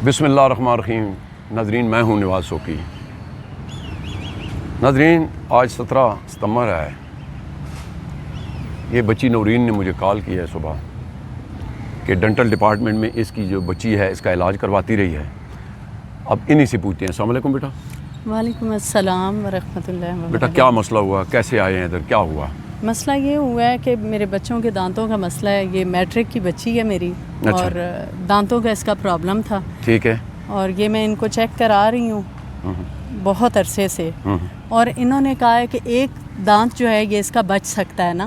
بسم اللہ الرحمن الرحیم۔ ناظرین، میں ہوں نواز سوکی۔ ناظرین، آج 17 ستمبر ہے۔ یہ بچی نورین نے مجھے کال کیا ہے صبح کہ ڈینٹل ڈپارٹمنٹ میں اس کی جو بچی ہے اس کا علاج کرواتی رہی ہے۔ اب انہی سے پوچھتے ہیں۔ السلام علیکم بیٹا۔ وعلیکم السلام ورحمۃ اللہ وبرکاتہ۔ بیٹا کیا مسئلہ ہوا؟ کیسے آئے ہیں ادھر؟ کیا ہوا؟ مسئلہ یہ ہوا ہے کہ میرے بچوں کے دانتوں کا مسئلہ ہے۔ یہ میٹرک کی بچی ہے میری، اور دانتوں کا اس کا پرابلم تھا۔ ٹھیک ہے۔ اور یہ میں ان کو چیک کرا رہی ہوں بہت عرصے سے، اور انہوں نے کہا ہے کہ ایک دانت جو ہے یہ اس کا بچ سکتا ہے نا،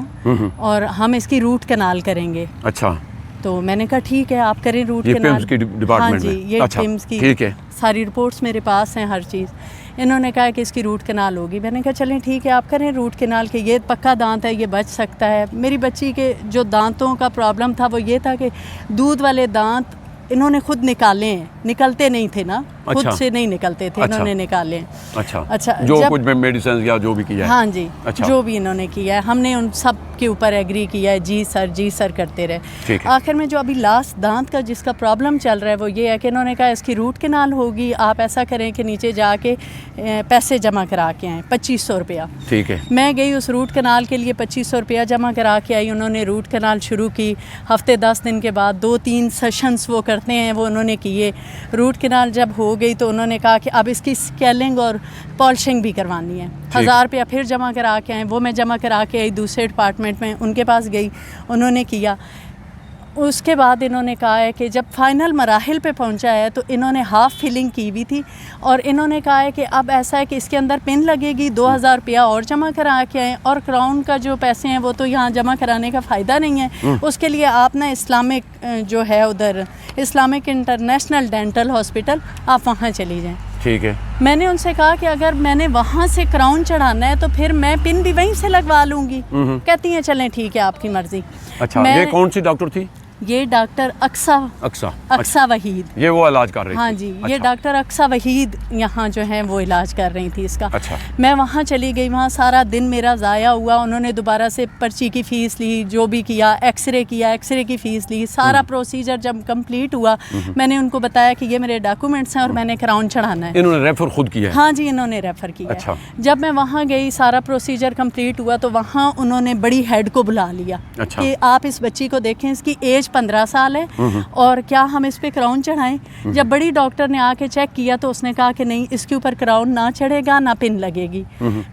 اور ہم اس کی روٹ کنال کریں گے۔ اچھا، تو میں نے کہا ٹھیک ہے، آپ کریں روٹ یہ کنال۔ پمس کی ڈپارٹمنٹ ہاں جی، یہ پمس کی ٹھیک ہے، ساری رپورٹس میرے پاس ہیں، ہر چیز۔ انہوں نے کہا کہ اس کی روٹ کنال ہوگی۔ میں نے کہا چلیں ٹھیک ہے، آپ کریں روٹ کنال کہ یہ پکا دانت ہے، یہ بچ سکتا ہے۔ میری بچی کے جو دانتوں کا پرابلم تھا وہ یہ تھا کہ دودھ والے دانت انہوں نے خود نکالے ہیں، نکلتے نہیں تھے نا، خود سے نہیں نکلتے تھے، انہوں نے نکالے ہیں۔ اچھا، جو کچھ میں میڈیسنز یا جو بھی کیا ہے، ہاں جی، جو بھی انہوں نے کیا ہے، ہم نے ان سب کے اوپر ایگری کیا ہے، جی سر کرتے رہے۔ آخر میں جو ابھی لاسٹ دانت کا جس کا پرابلم چل رہا ہے وہ یہ ہے کہ انہوں نے کہا اس کی روٹ کنال ہوگی، آپ ایسا کریں کہ نیچے جا کے پیسے جمع کرا کے آئیں، 2500 روپیہ۔ ٹھیک ہے۔ میں گئی اس روٹ کنال کے لیے، 2500 روپیہ جمع کرا کے آئی۔ انہوں نے روٹ کنال شروع کی، ہفتے 10 دن کے بعد 2-3 سیشنز وہ کرتے ہیں، وہ انہوں نے کیے۔ روٹ کنال جب ہو گئی تو انہوں نے کہا کہ اب اس کی اسکیلنگ اور پالشنگ بھی کروانی ہے، 1000 روپیہ پھر جمع کرا کے آئیں۔ وہ میں جمع کرا کے آئی دوسرے ڈپارٹمنٹ میں، ان کے پاس گئی، انہوں نے کیا۔ اس کے بعد انہوں نے کہا ہے کہ جب فائنل مراحل پہ پہنچا ہے تو انہوں نے ہاف فلنگ کی ہوئی تھی، اور انہوں نے کہا ہے کہ اب ایسا ہے کہ اس کے اندر پن لگے گی، 2000 روپیہ اور جمع کرا کے آئیں، اور کراؤن کا جو پیسے ہیں وہ تو یہاں جمع کرانے کا فائدہ نہیں ہے، اس کے لیے آپ نا اسلامک جو ہے ادھر اسلامک انٹرنیشنل ڈینٹل ہاسپٹل، آپ وہاں چلی جائیں۔ ٹھیک ہے۔ میں نے ان سے کہا کہ اگر میں نے وہاں سے کراؤن چڑھانا ہے تو پھر میں پن بھی وہیں سے لگوا لوں گی۔ کہتی ہیں چلیں ٹھیک ہے، آپ کی مرضی۔ اچھا، یہ کون سی ڈاکٹر تھی؟ یہ ڈاکٹر اقصا وحید، یہ وہ علاج کر رہی تھی؟ ہاں جی، یہ ڈاکٹر اقصا وحید یہاں جو ہیں وہ علاج کر رہی تھی اس کا۔ اچھا، میں وہاں چلی گئی، وہاں سارا دن میرا ضائع ہوا۔ انہوں نے دوبارہ سے پرچی کی فیس لی، جو بھی کیا، ایکس رے کیا، ایکس رے کی فیس لی، سارا پروسیجر جب کمپلیٹ ہوا میں نے ان کو بتایا کہ یہ میرے ڈاکومنٹس ہیں اور میں نے کراؤن چڑھانا ہے۔ انہوں نے ریفر خود کیا ہے؟ ہاں جی، انہوں نے ریفر کیا۔ اچھا۔ جب میں وہاں گئی، سارا پروسیجر کمپلیٹ ہوا تو وہاں انہوں نے بڑی ہیڈ کو بلا لیا کہ آپ اس بچی کو دیکھیں، اس کی ایج 15 سال ہے، اور کیا ہم اس پہ کراؤن چڑھائیں؟ جب بڑی ڈاکٹر نے آ کے چیک کیا تو اس نے کہا کہ نہیں، اس کے اوپر کراؤن نہ چڑھے گا، نہ پن لگے گی۔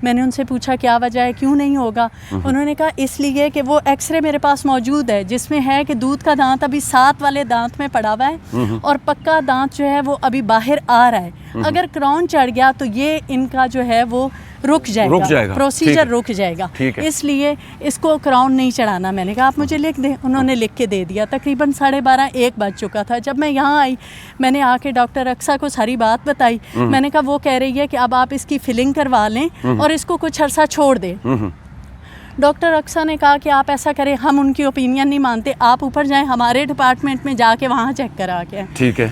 میں نے ان سے پوچھا کیا وجہ ہے، کیوں نہیں ہوگا؟ انہوں نے کہا اس لیے کہ وہ ایکس رے میرے پاس موجود ہے جس میں ہے کہ دودھ کا دانت ابھی 7 والے دانت میں پڑا ہوا ہے، اور پکا دانت جو ہے وہ ابھی باہر آ رہا ہے۔ اگر کراؤن چڑھ گیا تو یہ ان کا جو ہے وہ رک جائے گا، پروسیجر رک جائے گا، اس لیے اس کو کراؤن نہیں چڑھانا۔ میں نے کہا آپ مجھے لکھ دیں، انہوں نے لکھ کے دے دیا۔ تقریباً 12:30-1 بج چکا تھا جب میں یہاں آئی۔ میں نے آ کے ڈاکٹر اقصا کو ساری بات بتائی۔ میں نے کہا وہ کہہ رہی ہے کہ اب آپ اس کی فلنگ کروا لیں اور اس کو کچھ عرصہ چھوڑ دیں۔ ڈاکٹر اقصا نے کہا کہ آپ ایسا کریں، ہم ان کی اوپینین نہیں مانتے، آپ اوپر جائیں ہمارے ڈپارٹمنٹ میں جا کے وہاں چیک کرا کے۔ ٹھیک ہے۔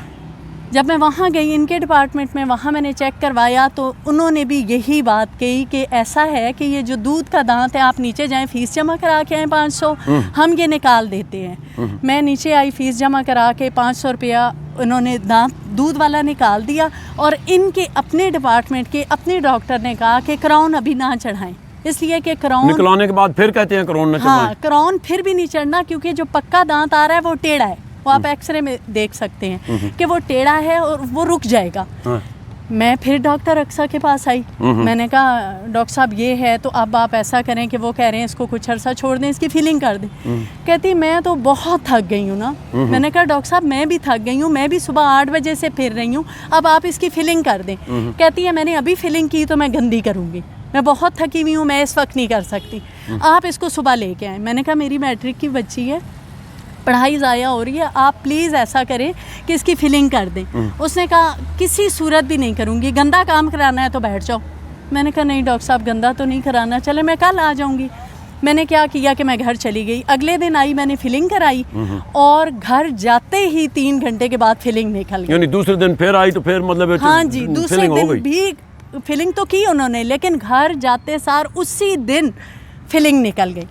جب میں وہاں گئی ان کے ڈپارٹمنٹ میں، وہاں میں نے چیک کروایا تو انہوں نے بھی یہی بات کہی کہ ایسا ہے کہ یہ جو دودھ کا دانت ہے، آپ نیچے جائیں، فیس جمع کرا کے آئیں 500، ہم یہ نکال دیتے ہیں۔ میں نیچے آئی، فیس جمع کرا کے 500 روپیہ انہوں نے دودھ والا نکال دیا، اور ان کے اپنے ڈپارٹمنٹ کے اپنے ڈاکٹر نے کہا کہ کراؤن ابھی نہ چڑھائیں، اس لیے کہ کراؤن نکلانے کے بعد پھر کہتے ہیں کراؤن نہ چڑھائیں۔ ہاں، کراؤن پھر بھی نہیں چڑھنا، کیونکہ جو پکا دانت آ رہا ہے وہ ٹیڑھا ہے، وہ آپ ایکس رے میں دیکھ سکتے ہیں کہ وہ ٹیڑھا ہے اور وہ رک جائے گا۔ میں پھر ڈاکٹر اقصا کے پاس آئی، میں نے کہا ڈاکٹر صاحب یہ ہے تو اب آپ ایسا کریں کہ وہ کہہ رہے ہیں اس کو کچھ عرصہ چھوڑ دیں، اس کی فیلنگ کر دیں۔ کہتی میں تو بہت تھک گئی ہوں نا۔ میں نے کہا ڈاکٹر صاحب میں بھی تھک گئی ہوں، میں بھی صبح 8 بجے سے پھر رہی ہوں، اب آپ اس کی فیلنگ کر دیں۔ کہتی ہے میں نے ابھی فیلنگ کی تو میں گندی کروں گی، میں بہت تھکی ہوئی ہوں، میں اس وقت نہیں کر سکتی، آپ اس کو صبح لے کے آئیں۔ میں نے کہا میری میٹرک کی بچی ہے، پڑھائی ضائع ہو رہی ہے، آپ پلیز ایسا کریں کہ اس کی فلنگ کر دیں۔ اس نے کہا کسی صورت بھی نہیں کروں گی، گندا کام کرانا ہے تو بیٹھ جاؤ۔ میں نے کہا نہیں ڈاکٹر صاحب، گندا تو نہیں کرانا، چلے میں کل آ جاؤں گی۔ میں نے کیا کیا کہ میں گھر چلی گئی، اگلے دن آئی، میں نے فلنگ کرائی، اور گھر جاتے ہی 3 گھنٹے کے بعد فلنگ نکل گئی۔ یعنی دوسرے دن پھر آئی تو پھر مطلب ہاں جی، دوسرے دن بھی فلنگ تو کی انہوں نے، لیکن گھر جاتے سار اسی دن فلنگ نکل گئی۔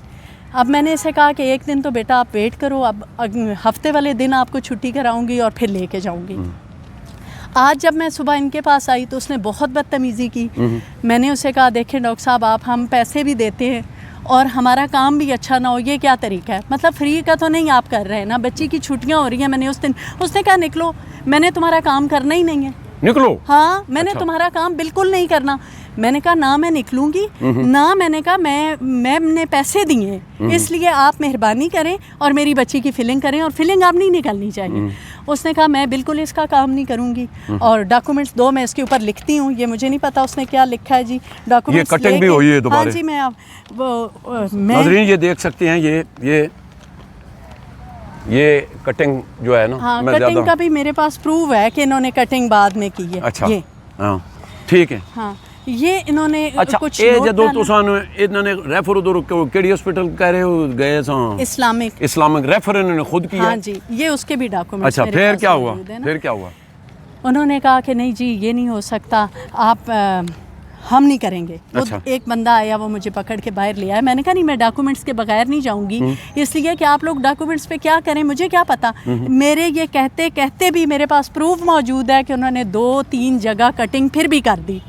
اب میں نے اسے کہا کہ ایک دن تو بیٹا آپ ویٹ کرو، اب ہفتے والے دن آپ کو چھٹی کراؤں گی اور پھر لے کے جاؤں گی۔ آج جب میں صبح ان کے پاس آئی تو اس نے بہت بدتمیزی کی. میں نے اسے کہا دیکھیں ڈاکٹر صاحب آپ ہم پیسے بھی دیتے ہیں اور ہمارا کام بھی اچھا نہ ہو, یہ کیا طریقہ ہے؟ مطلب فری کا تو نہیں آپ کر رہے ہیں نا, بچی کی چھٹیاں ہو رہی ہیں. میں نے اس نے کہا نکلو, میں نے تمہارا کام کرنا ہی نہیں ہے. نکلو؟ ہاں, میں نے تمہارا کام بالکل نہیں کرنا. میں نے کہا نہ میں نکلوں گی, نہ میں نے کہا میں نے پیسے دیے ہیں اس لیے آپ مہربانی کریں اور میری بچی کی فلنگ کریں, اور فلنگ آپ نہیں نکلنی چاہیے. اس نے کہا میں بالکل اس کا کام نہیں کروں گی, اور ڈاکومنٹس 2 میں اس کے اوپر لکھتی ہوں. یہ مجھے نہیں پتا اس نے کیا لکھا ہے جی. ڈاکومنٹس یہ کٹنگ بھی ہوئی ہے دوبارہ. ہاں جی, میں ناظرین یہ دیکھ سکتے ہیں, یہ کٹنگ جو ہے نا, ہاں میں کٹنگ کا بھی میرے پاس پروف ہے کہ انہوں نے کٹنگ بعد میں کی ہے. اچھا یہ ہاں ٹھیک ہے. ہاں یہ انہوں نے اچھا کچھ اے جدو تسان انہوں نے ریفر ادھر کیڑی ہاسپٹل کہہ رہے ہو گئے ساں؟ اسلامک ریفر انہوں نے خود کیا. ہاں جی, یہ اس کے بھی ڈاکومنٹس. اچھا پھر کیا ہوا؟ پھر کیا ہوا؟ انہوں نے کہا کہ نہیں جی یہ نہیں ہو سکتا, آپ ہم نہیں کریں گے. ایک بندہ آیا, وہ مجھے پکڑ کے باہر لے آیا. میں نے کہا نہیں, میں ڈاکومنٹس کے بغیر نہیں جاؤں گی, اس لیے کہ آپ لوگ ڈاکومنٹس پہ کیا کریں مجھے کیا پتا. میرے یہ کہتے بھی میرے پاس پروف موجود ہے کہ انہوں نے 2-3 جگہ کٹنگ پھر بھی کر دی.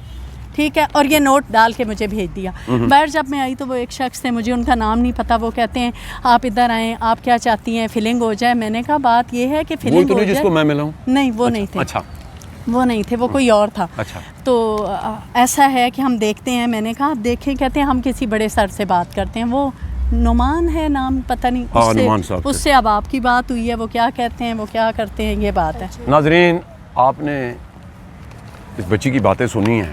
ٹھیک ہے, اور یہ نوٹ ڈال کے مجھے بھیج دیا. باہر جب میں آئی تو وہ ایک شخص تھے, مجھے ان کا نام نہیں پتا, وہ کہتے ہیں آپ ادھر آئیں, آپ کیا چاہتی ہیں فلنگ ہو جائے. میں نے کہا بات یہ ہے کہ فلنگ ہو جائے. جس کو میں ملا ہوں نہیں وہ نہیں تھے. اچھا وہ نہیں تھے, وہ کوئی اور تھا. اچھا تو ایسا ہے کہ ہم دیکھتے ہیں. میں نے کہا آپ دیکھیں, کہتے ہیں ہم کسی بڑے سر سے بات کرتے ہیں. وہ نعمان ہے نام, پتہ نہیں, اس سے اب آپ کی بات ہوئی ہے, وہ کیا کہتے ہیں, وہ کیا کرتے ہیں, یہ بات ہے. ناظرین آپ نے اس بچی کی باتیں سنی ہیں.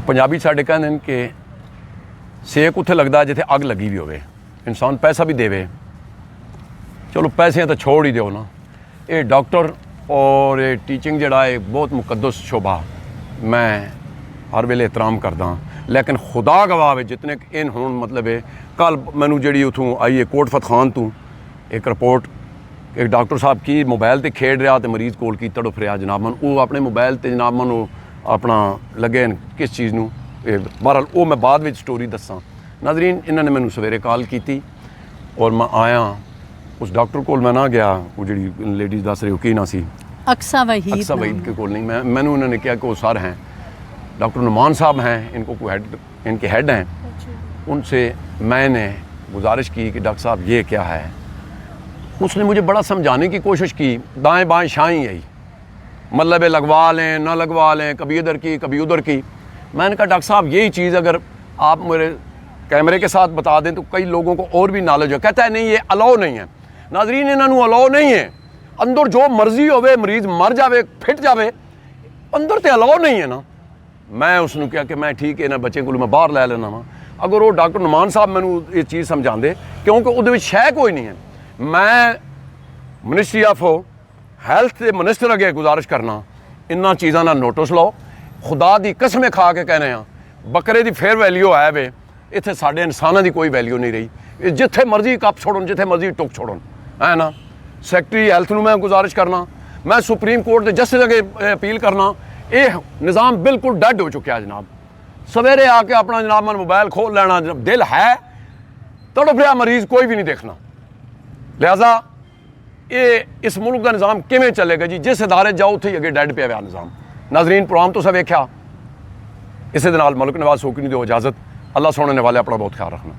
پنجابی ساڈے کہندے ہیں کہ سیک اتنے لگتا ہے جتنے اگ لگی بھی ہوئے. انسان پیسہ بھی دے, چلو پیسے تو چھوڑ ہی دیو نا. یہ ڈاکٹر اور یہ ٹیچنگ جڑا ہے بہت مقدس شعبہ, میں ہر ویلے احترام کردا ہاں, لیکن خدا گواہ ہے جتنے ان ہون مطلب ہے. کل مینو جڑی اتوں آئی ہے کوٹ فتح خان تو ایک رپورٹ, ایک ڈاکٹر صاحب کی موبائل تے کھیڈ رہا تو مریض کول کی تڑپ رہا جناب من, وہ اپنے موبائل تے جناب من اپنا لگے کس چیز نو. بہرحال وہ میں بعد میں سٹوری دساں. ناظرین انہوں نے مینو سویرے کال کی اور میں آیا اس ڈاکٹر کول. میں نہ گیا, وہ جڑی لیڈیز دس رہی ہو کی نہ سی, اقصا وحید کے کول نہیں. میں انہوں نے کیا کہ وہ سر ہیں ڈاکٹر نعمان صاحب ہیں, ان کو کوئی ہیڈ, ان کے ہیڈ ہیں. ان سے میں نے گزارش کی کہ ڈاکٹر صاحب یہ کیا ہے. اس نے مجھے بڑا سمجھانے کی کوشش کی, دائیں بائیں شائیں یہی مطلب ہے لگوا لیں نہ لگوا لیں, کبھی ادھر کی کبھی ادھر کی. میں نے کہا ڈاکٹر صاحب یہی چیز اگر آپ میرے کیمرے کے ساتھ بتا دیں تو کئی لوگوں کو اور بھی نالج ہو. کہتا ہے نہیں یہ الاؤ نہیں ہے. ناظرین انہوں الاؤ نہیں ہے, اندر جو مرضی ہوئے مریض مر جاوے پھٹ جاوے, اندر تے الاؤ نہیں ہے نا. میں اس نے کیا کہ میں ٹھیک ہے نا بچے کو میں باہر لے لینا وا. اگر وہ ڈاکٹر نعمان صاحب مینوں یہ چیز سمجھا دے, کیونکہ وہ شے کوئی نہیں ہے. میں منسٹری آف ہیلتھ کے منسٹر اگے گزارش کرنا انہاں چیزاں دا نوٹس لو. خدا دی قسمیں کھا کے کہنے ہاں بکرے دی فیر ویلیو ہے وے, اتنے ساڈے انساناں دی کوئی ویلیو نہیں رہی. جتھے مرضی کپ چھوڑن, جتھے مرضی ٹک چھوڑن ہے نا. سیکٹری ہیلتھ نو میں گزارش کرنا, میں سپریم کورٹ دے جسٹس اگے اپیل کرنا, یہ نظام بالکل ڈیڈ ہو چکا ہے جناب. سویرے آ کے اپنا جناب من موبائل کھول لینا, دل ہے تڑپ رہا مریض کوئی بھی نہیں دیکھنا. لہذا یہ اس ملک کا نظام کیویں چلے گا جی؟ جس ادارے جاؤ اتنے اگے ڈیڈ پیا ہوا نظام. ناظرین پروگرام تو سب ویکھیا, اسے دے نال ملک نواز سوکی نہیں دو اجازت. اللہ سونے والے اپنا بہت خیال رکھنا.